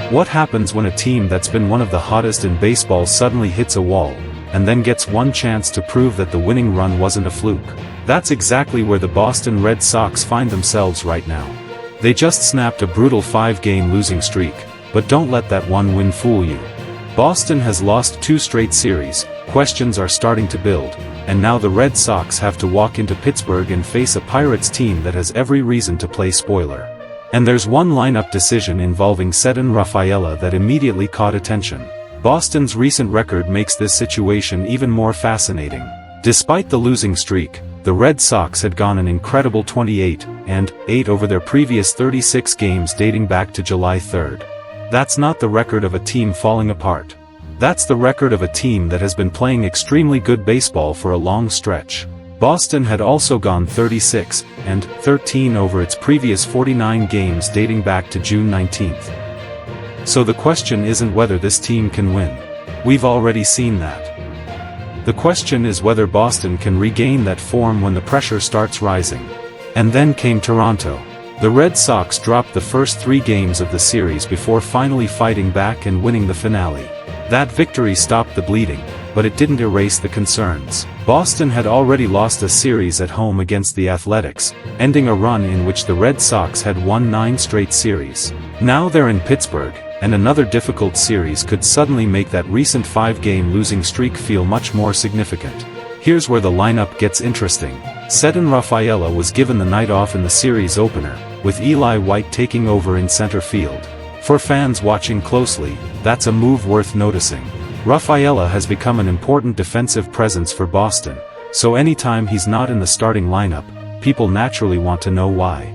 What happens when a team that's been one of the hottest in baseball suddenly hits a wall, and then gets one chance to prove that the winning run wasn't a fluke? That's exactly where the Boston Red Sox find themselves right now. They just snapped a brutal 5-game losing streak, but don't let that one win fool you. Boston has lost 2 straight series, questions are starting to build, and now the Red Sox have to walk into Pittsburgh and face a Pirates team that has every reason to play spoiler. And there's one lineup decision involving Ceddanne Rafaela that immediately caught attention. Boston's recent record makes this situation even more fascinating. Despite the losing streak, the Red Sox had gone an incredible 28-8 over their previous 36 games dating back to July 3rd. That's not the record of a team falling apart. That's the record of a team that has been playing extremely good baseball for a long stretch. Boston had also gone 36-13 over its previous 49 games dating back to June 19th. So the question isn't whether this team can win. We've already seen that. The question is whether Boston can regain that form when the pressure starts rising. And then came Toronto. The Red Sox dropped the first 3 games of the series before finally fighting back and winning the finale. That victory stopped the bleeding, but it didn't erase the concerns. Boston had already lost a series at home against the Athletics, ending a run in which the Red Sox had won 9 straight series. Now they're in Pittsburgh, and another difficult series could suddenly make that recent 5-game losing streak feel much more significant. Here's where the lineup gets interesting. Ceddanne Rafaela was given the night off in the series opener, with Eli White taking over in center field. For fans watching closely, that's a move worth noticing. Rafaela has become an important defensive presence for Boston, so anytime he's not in the starting lineup, people naturally want to know why.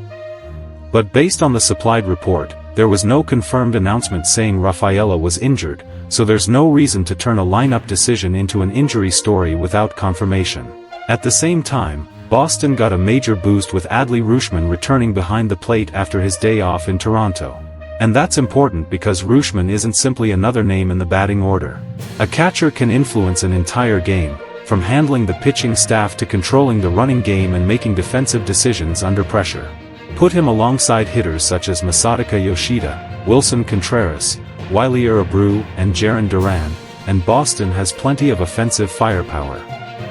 But based on the supplied report, there was no confirmed announcement saying Rafaela was injured, so there's no reason to turn a lineup decision into an injury story without confirmation. At the same time, Boston got a major boost with Adley Rutschman returning behind the plate after his day off in Toronto. And that's important because Rutschman isn't simply another name in the batting order. A catcher can influence an entire game, from handling the pitching staff to controlling the running game and making defensive decisions under pressure. Put him alongside hitters such as Masataka Yoshida, Willson Contreras, Wilyer Abreu, and Jarren Duran, and Boston has plenty of offensive firepower.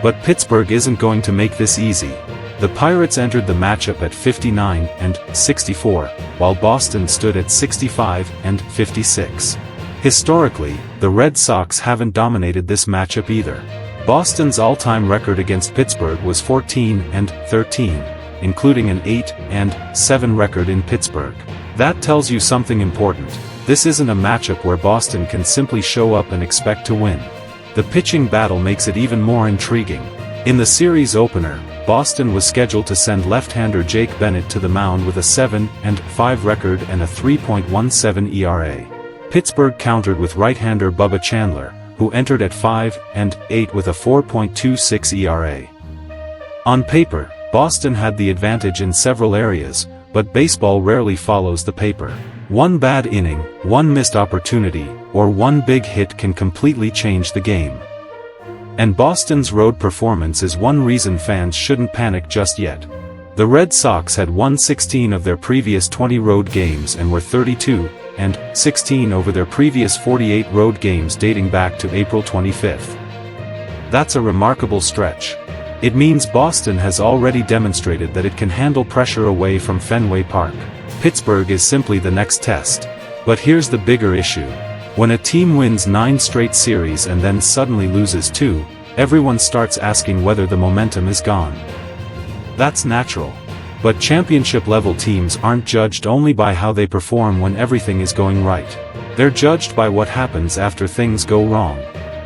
But Pittsburgh isn't going to make this easy. The Pirates entered the matchup at 59-64, while Boston stood at 65-56. Historically, the Red Sox haven't dominated this matchup either. Boston's all-time record against Pittsburgh was 14-13, including an 8-7 record in Pittsburgh. That tells you something important. This isn't a matchup where Boston can simply show up and expect to win. The pitching battle makes it even more intriguing. In the series opener, Boston was scheduled to send left-hander Jake Bennett to the mound with a 7-5 record and a 3.17 ERA. Pittsburgh countered with right-hander Bubba Chandler, who entered at 5-8 with a 4.26 ERA. On paper, Boston had the advantage in several areas, but baseball rarely follows the paper. One bad inning, one missed opportunity, or one big hit can completely change the game. And Boston's road performance is one reason fans shouldn't panic just yet. The Red Sox had won 16 of their previous 20 road games and were 32-16 over their previous 48 road games dating back to April 25th. That's a remarkable stretch. It means Boston has already demonstrated that it can handle pressure away from Fenway Park. Pittsburgh is simply the next test. But here's the bigger issue. When a team wins 9 straight series and then suddenly loses 2, everyone starts asking whether the momentum is gone. That's natural. But championship-level teams aren't judged only by how they perform when everything is going right. They're judged by what happens after things go wrong.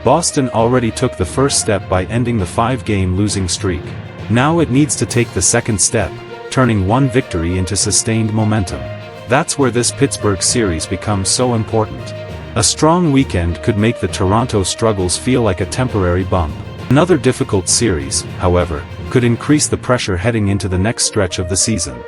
Boston already took the first step by ending the 5-game losing streak. Now it needs to take the second step, turning one victory into sustained momentum. That's where this Pittsburgh series becomes so important. A strong weekend could make the Toronto struggles feel like a temporary bump. Another difficult series, however, could increase the pressure heading into the next stretch of the season.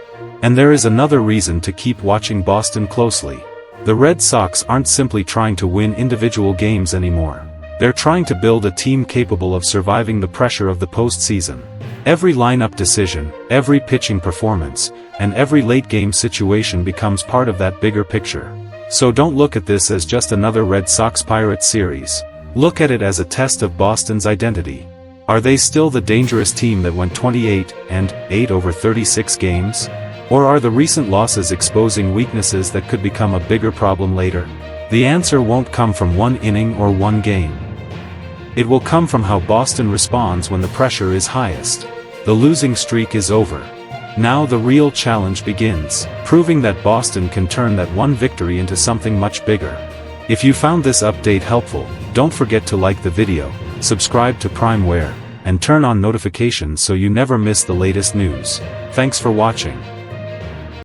And there is another reason to keep watching Boston closely. The Red Sox aren't simply trying to win individual games anymore. They're trying to build a team capable of surviving the pressure of the postseason. Every lineup decision, every pitching performance, and every late-game situation becomes part of that bigger picture. So don't look at this as just another Red Sox Pirates series. Look at it as a test of Boston's identity. Are they still the dangerous team that went 28-8 over 36 games? Or are the recent losses exposing weaknesses that could become a bigger problem later? The answer won't come from one inning or one game. It will come from how Boston responds when the pressure is highest. The losing streak is over. Now the real challenge begins, proving that Boston can turn that one victory into something much bigger. If you found this update helpful, don't forget to like the video, subscribe to PrimeWare, and turn on notifications so you never miss the latest news. Thanks for watching.